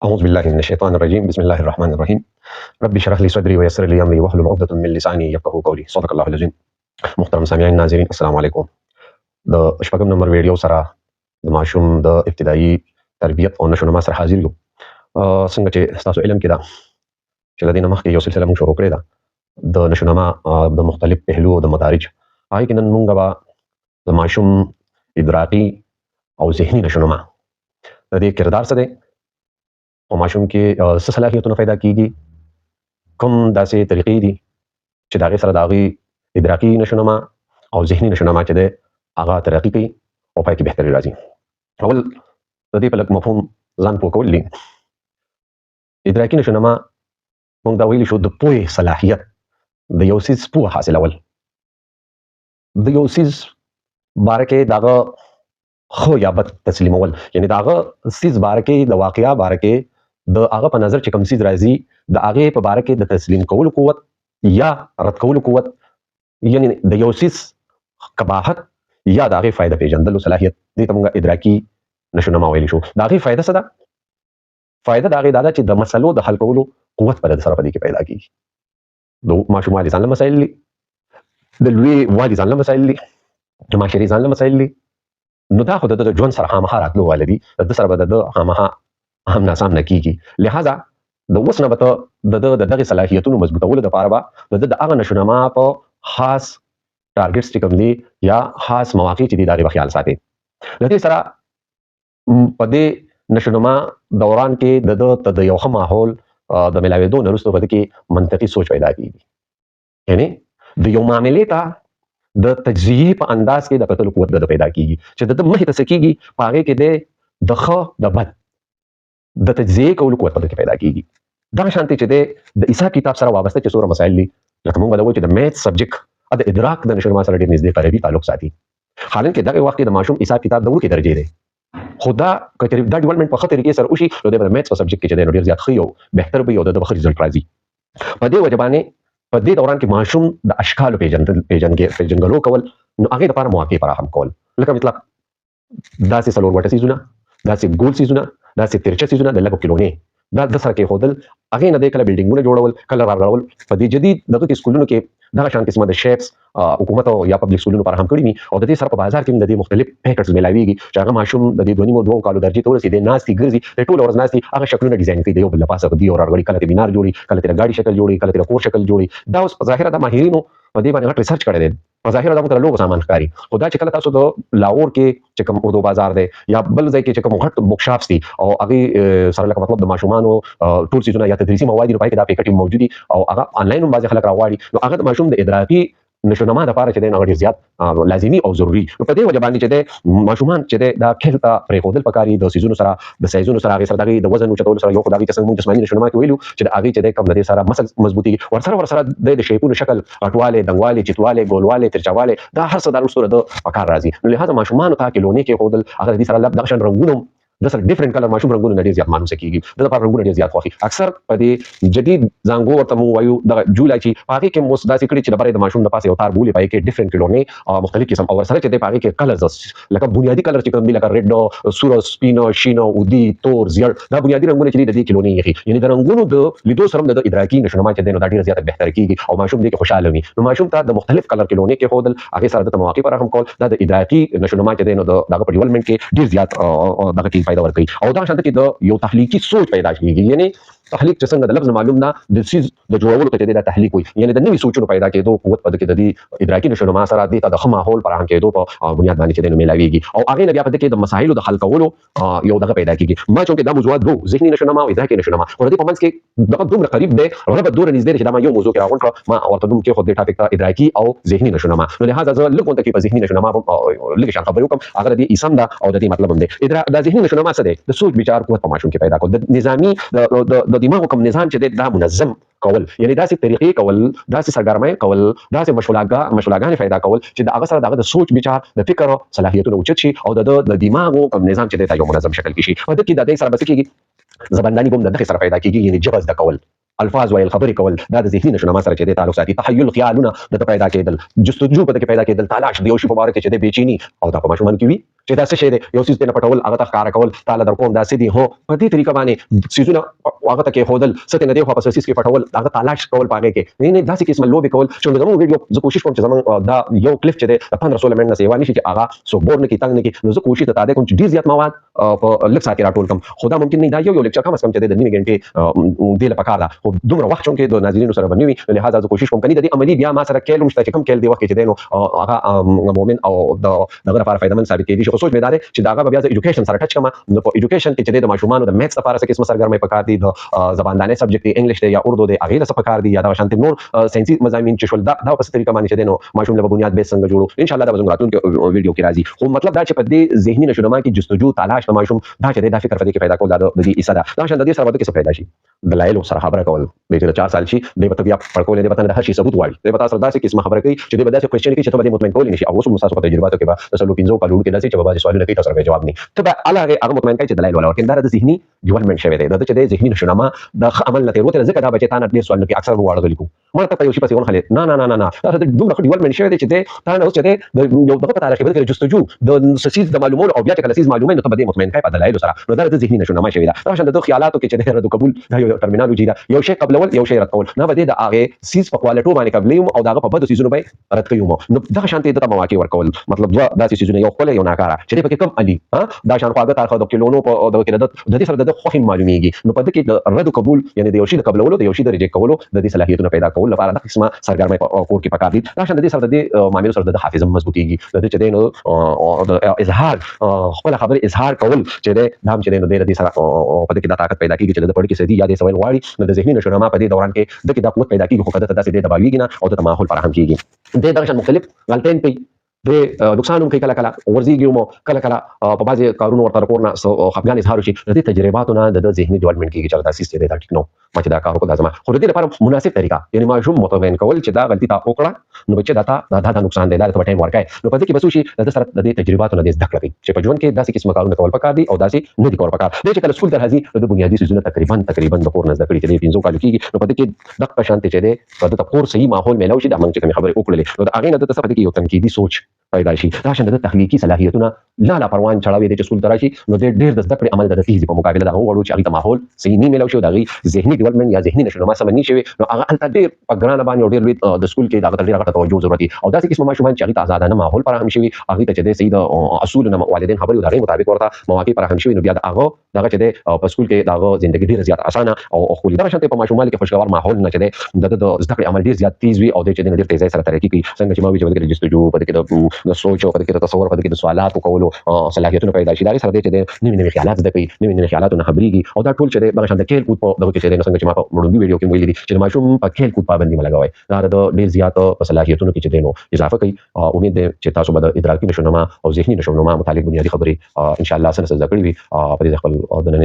أعوذ بالله من الشيطان الرجيم بسم الله الرحمن الرحيم رب اشرح لي صدري ويسر لي أمري واحلل عقدة من لساني يفقهوا قولي صدق الله العظيم. محترم سامعین ناظرین السلام علیکم. د شپږم نمبر ویډیو سره د ماشوم د ابتدایي تربیت او نشونما سره حاضر یو. څنګه چې تاسو علم کې دا چې د دې نه مخکې یو سلسله موږ شروع کړې ده د نشونما د مختلف پهلو او د مدارج. هغې کې نن موږ به د ماشوم ادراکي او ذهني نشونما د دې کردار څه دی او ماشوم کې څه صلاحیتونه پیدا کیږي، کوم داسې طریقې دي چې د هغې سره د هغې ادراکي نشونما او ذهني نشونما چې دی هغه ترقي کوي او پای کې بهتري راځي. اول د دې په لږ مفهوم ځان پوه کول دي. ادراکي نشونما موږ دا ویلي شو د پوهې صلاحیت، د یو څیز پوهه حاصلول، د یو څیز باره کې د هغه ښه یا بد تسلیمول، یعنې د هغه څیز باره کې د واقعه باره کې د هغه په نظر چې کوم څیز راځي د هغې په باره کې د تسلیم کولو قوت یا رد کولو قوت، یعنې د یو څیز قباحت یا د هغې فایده پېژندلو صلاحیت، دې ته موږ ادراکي نشونما ویلی شو. د هغې فایده څه ده؟ فایده د هغې دا ده چې د مسلو د حل کولو قوت به د سره په دې کې پیدا کېږي. د ماشوم والي ځان له مسایل دي، د لوی والي ځان له مسایل دي، د معاشرې ځان له مسایل دي. نو دا خو د ده د ژوند سره خامخا راتلو واله دي، د ده سره به د ده خامخا هم ناسام نه کېږي. لهذا د اوس نه به ته د ده د دغې صلاحیتونو مضبوطولو دپاره به د ده د هغه نشونما په خاص ټارګټس چې کوم دي یا خاص مواقع چې دي د هغې به خیال ساتئ. له دې سره په دې نشونما دوران کې د ده ته د یو ښه ماحول د میلاوېدو نه وروسته په ده کې منطقي سوچ پیدا کېږي، یعنې د یو معاملې ته د تجزیې په انداز کې د کتلو قوت د ده پیدا کېږي چې د ده مخې ته څه کېږي په هغې کې دی د ښه د بد د تجزیې کولو قوت په ده کې پیدا کېږي. دغه شانتې چې دی د حساب کتاب سره وابسته چې څومره مسایل دي، لکه موږ به وایو چې د میتھ سبجیکټ د ادراک د نشونما سره ډېر نږدې قریبي تعلق ساتي. حالانکه دغه وخت کې د ماشوم حساب کتاب د وړوکې درجې دی، خو دا که چېرې دا ډیولپمنټ په ښه طریقې سره وشي نو دی به د میتھ په سبجیکټ کې چې دی نو ډېر زیات ښه او بهتر به وي او د ده به ښه رزلټ راځي. په دې وجه باندې په دې دوران کې ماشوم د اشکالو پیژنګلو کول نو هغې دپاره مواقع فراهم کول، لکه مطلب داسې څلور وټه څیزونه، داسې ګول څیزونه، داسې ترچه څیزونه د لږو کیلونې دا د سره کېښودل، هغې نه دی کله بلډینګونه جوړول، کله رارغول. په دې جدید دغه کې سکولونو کې دغه شان قسمه د شیپس حکومت او یا پبلک سکولونو فراهم کړي دي او د دې سره په بازار کې هم د دې مختلف پیکټس میلاویږي چې هغه ماشوم د دې 2.5 2 کالو درجې ته ورسېدی، ناستې ګرځي، د ټوله ورځ ناستې هغه شکلونه ډیزاین کوي د یو بل له پاسه دي او راغړي، کله ترې مینار جوړي، کله ترې ګاډي شکل جوړي، کله ترې کور شکل جوړي. دا اوس په ظاهره د ماهرینو په دې باندې غټ ریسرچ کړی دی، په ظاهره دا موږ ته لوبو سامان ښکاري، خو دا چې کله تاسو د لاهور کې چې کوم اردو بازار دی یا بل ځای کې چې کوم غټ بک شاپس دي او هغې سره لکه مطلب د ماشومانو ټول څیزونه یا تدریسي مواد دي نو په هغې کې دا پیکټ موجود دي او هغه آنلاین هم بعضې خلک راغواړي، نو هغه د ماشوم د ادراکي نشونما دپاره چې دی نو هغه ډېر زیات لازمي او ضروري. نو په دې وجه باندې چې دی ماشومان چې دی دا کھیل ته پرېښودل پکار دي، د څیزونو سره د سایزونو سره هغې سره د هغې د وزن اوچتولو سره یو خو د هغې ته څنګه موږ جسماني نشونما کې ویلو چې د هغې چې دی کوم د دې سره مسل مضبوطېږي، ورسره دی د شیپونو شکل، غټوالی، دنګوالی، چتوالی، ګولوالی، ترچوالی، دا هر څه دا وروسته د په کار راځي. نو لهذا ماشومانو ته کیلونې کېښودل، هغه د دې سره دغه شان رنګونه د سره ډیفرنٹ کلر ماشوم رنګونه نه ډېر زیات مانوسه کېږي، د لپاره رنګونه ډېر زیات خوښي. اکثر په دې جدید زانګو ورته موږ وایو دغه جولای چې په هغې کې مو داسې کړي چې د بره د ماشوم دپاسه یو تار بولي، په هغې کې ډیفرنٹ کلونې مختلف قسم او ورسره چې دی په هغې کې کلرز لکه بنیادي کلر چې کوم دي لکه ریډ، سور، سپین، شین، اودي، تور، زیړ، دا بنیادي رنګونه چې دي د دې کلونې یې یعنې د رنګونو د لیدو سره هم د ادراکي نشونما چې دی نو دا ډېره زیاته بهتره کېږي او ماشوم دې کې خوشحاله وي. نو ماشوم ته د مختلف کلر کلونې کېښودل، هغې سره دته مواقع فراهم کول، دا د ادراکي نشونما چې دی نو د هغه په ډیولپمنټ کې ډېر زیات دغه کې فایده ورکوي. او دغه شانته کې د یو تخلیقي سوچ پیدا کېږي، یعنې تخلیق چې څنګه د لفظ معلوم نه د څیز د جوړولو ته چې دی دا تخلیق وایي، یعنې د نوي سوچونو پیدا کېدو قوت په ده کې د دې ادراکي نشونما سره دې ته د ښه ماحول فراهم کېدو په بنیاد باندې چې دی نو میلاویږي او هغې نه بیا په ده کې د مسایلو د حل کولو یو دغه پیدا کېږي. ما چونکې دا موضوعات دوه ذهني نشونما او ادراکي نشونما، خو د دې په منځ کې دغه دومره قریب دی، ربط دومره نږدې دی چې دا ما یو موضوع کې راغونډ کړه، ما ورته نوم کېښود دې ټاپک ته ادراکي او ذهني نشونما. نو لهذا زه لږ غونډه کې په ذهني نشونما لږ شان خبرې وکړم، هغه د دې اسم ده او د دې مطلب هم دی. دا ذهني نشونما څه دی؟ د سوچ بچار قوت په ماشوم کې پیدا کول، د نظامي د دماغ کوم نظام چې دی دا منظم کول، یعنې داسې طریقې کول، داسې سرګرمۍ کول، داسې مشغولاګانې پیدا کول چې د هغه سره د هغه د سوچ بچار د فکر صلاحیتونه اوچت شي او د دماغو کوم نظام چې دی دا یو منظم شکل کې شي. په دې کې د دې سره به څه کېږي؟ زبنداني به هم د دغې سره پیدا کېږي، یعنې ژبه زده کول الفاظ ویل خبرې کول دا د ذهني نشونما سره چې د تعلق ساتي تخیل خیالونه د پیدا کېدل جستجو په کې پیدا کېدل تلاش د یو شی په اړه کې چې د بېچینی او دا په ماشومان کې وي چې دا څه شی دی یو څه نه پټول هغه ته ښکارا کول تعالی در کوم دا سې دي هو په دې طریقه باندې سيزونه هغه ته کې هودل ستنه دی خو په سیس کې پټول هغه تلاش کول پاګه کې نه داسې قسم لوبي کول چې زموږ ویډیو زه کوشش کوم چې زموږ دا یو کلیپ چې دی 15-16 منټه سیوا نشي چې هغه سو بور نه کې تنگ نه کې نو زه کوشش ته کوم چې ډیر زیات مواد په لږ ساعت راټول کم خدا ممکن نه دا یو لیکچر کم از کم چې د نیمه غنټې دی له پکاره خو دومره وخت چون کې د ناظرینو سره بنوي لہذا زه کوشش کوم کني د دې عملی بیا ما سره کېلو مشته چې کم کېل دی وخت کې دی نو هغه مومن او دغه لپاره فائدمن ثابت کېږي چې سوچ مې دار چې داغه بیا د ایجوکیشن سره ټچ کما نو په ایجوکیشن کې چې د ماشومانو د میث لپاره څه قسم سرګرمي پکار دي د زباندانه سبجیکټ انګلیش دی یا اردو دی هغه څه پکار دي یا د شانت نور ساينسي مضامین چې شول دا په څه طریقه باندې چې دی ماشوم له بنیاد به څنګه جوړو ان شاء الله دا وزن راتون کې ویډیو کې راځي خو مطلب دا چې په دې ذهني نشونما کې جستجو تلاش د ماشوم دا چې دا فکر په دې کې پیدا کول دا د دې اساده دا شان د دې سره ورته کې پیدا شي دلایل سره خبره کول د 4 سال شي د بیا پر کول د وطن د هر شي ثبوت واړي د بتا سره داسې قسم خبره کوي چې د بداسه کوېسچن کې چې ته به مطمئن کول نشي او اوس مساسو په تجرباتو کې به تاسو 15 کالو کې داسې چې به سوالونه کوي تاسو به جواب نه ته به هغه مطمئن کوي چې دلایل ولا ورکین دا د ذهني ډیولپمنٹ شوی دی دا چې د ذهني نشونما د عمل نه تیروته ځکه دا بچی تا نه ډیر سوالونه کې اکثر وواړه لیکو مړه ته یو شي پسې ونه خلې نه دا د دومره ډیولپمنٹ شوی دی چې تا نه اوس چې د یو دغه په تاریخ کې جستجو د سیس د معلومات او بیا چې کله سیس معلومات نو ته به مطمئن کوي په دلایل سره نو دا د ذهني نشونما شوی دا راشه د خیالاتو کې چې د رد قبول دا یو ټرمینالوژي دا یو شی قبلول یو شی رد کول نه بده د هغه سیس په کوالټو باندې قبلیم او دغه په بدو سیزونو به رد کوي نو دغه شانتي د مواقع ورکول مطلب دا سیزونه یو خپل یو ناکاره چې په کم علي دا شان خواږه تاریخ د کلونو په د کې د دې سره د خو معلومیږي نو په دې کې د رد قبول یعنی د یو شی د قبلولو د یو شی د ریجیکټ کولو د دې صلاحیتونو پیدا کول لپاره د قسمه سرګرمي په کور کې پکار دي دا شان د دې سره د دې معاملې سره د حافظه مضبوطیږي د دې چې دینو اظهار خپل خبر اظهار کول چې د نام چې دینو د دې سره په دې کې د طاقت پیدا کیږي چې د پړ کې سدي یادې سوال واړي نو د ذهني نشونما په دې دوران کې د کې د قوت پیدا کیږي خو کده داسې د باویږي نه او د ماحول فراهم کیږي د دغه مختلف غلطین په د نقصانوم کوي کله کله ورزيږي مو کله کله په بازي کارونو ورته کورنه خپګان اظهار شي د دې تجرباتونه د ذهني ډیولپمنٹ کیږي چې دا سیستم دی دا ټیک نو ما چې دا کار وکړ دا زما خو د دې لپاره مناسب طریقه یعنی ماشوم مطمئن کول چې دا غلطي تا وکړه نو بچي دا نقصان دی دا ته ټایم ورکای نو په دې کې بسو شي د سره د دې تجرباتونه د زده کړې چې په ژوند کې داسې قسم کارونه کول پکار دي او داسې نه دي کول پکار دي چې کله سکول درځي د بنیادی سيزونه تقریبا د کور نه زده کړې چې 15 کالو کېږي نو په دې کې د پښانت چې دی د کور صحیح ماحول ملو شي د موږ چې کوم خبرې وکړلې نو د هغه نه د څه کې یو تنقیدي سوچ پیدا شي دا شند د تخلیقي صلاحیتونه لا پروان چړاوي د سکول دراشي نو د ډېر د زده کړې عمل د فیزیک په مقابله د وړو چې هغه ماحول صحیح نه ملو شي د ذهني ډیولپمنٹ یا ذهني نشونما سم نه شي نو هغه الته ډېر په ګرانه باندې ډېر د سکول کې دا ډېر غټه توجه ضرورت دي او دا څه قسم ماشومان چې هغه آزادانه ماحول فراهم شي هغه ته چې د سید اصول نه والدین خبرې وداري مطابق ورته مواقع فراهم شي نو بیا د هغه دغه چې په سکول کې دغه ژوندۍ ډېر زیات اسانه او خو دا شانته په ماشومان کې خوشگوار ماحول نه چې د زده کړې عمل ډېر زیات تیز وي او د چې ډېر تیزی سره ترقی کوي څنګه چې ما وی چې د جستجو په دې کې د سوچ او په دې کې د تصور په دې کې د سوالات کولو صلاحیتونه پیدا شي دا سره د چې نوې خیالات زده کوي نوې خیالاتونه خبريږي او دا ټول چې د شانته کېل کوټ په دغه کې څنګه چې ما په وړاندې ویډیو کې ویلي چې ماشوم په کېل کوټ پابندي ملګوي دا د ډېر زیات په صلاحیتونو کې چې دینو اضافه کوي امید ده چې تاسو به د ادراکي نشونما او ذهني نشونما متعلق بنیادی خبرې ان شاء الله سره زده کړئ په دې خپل د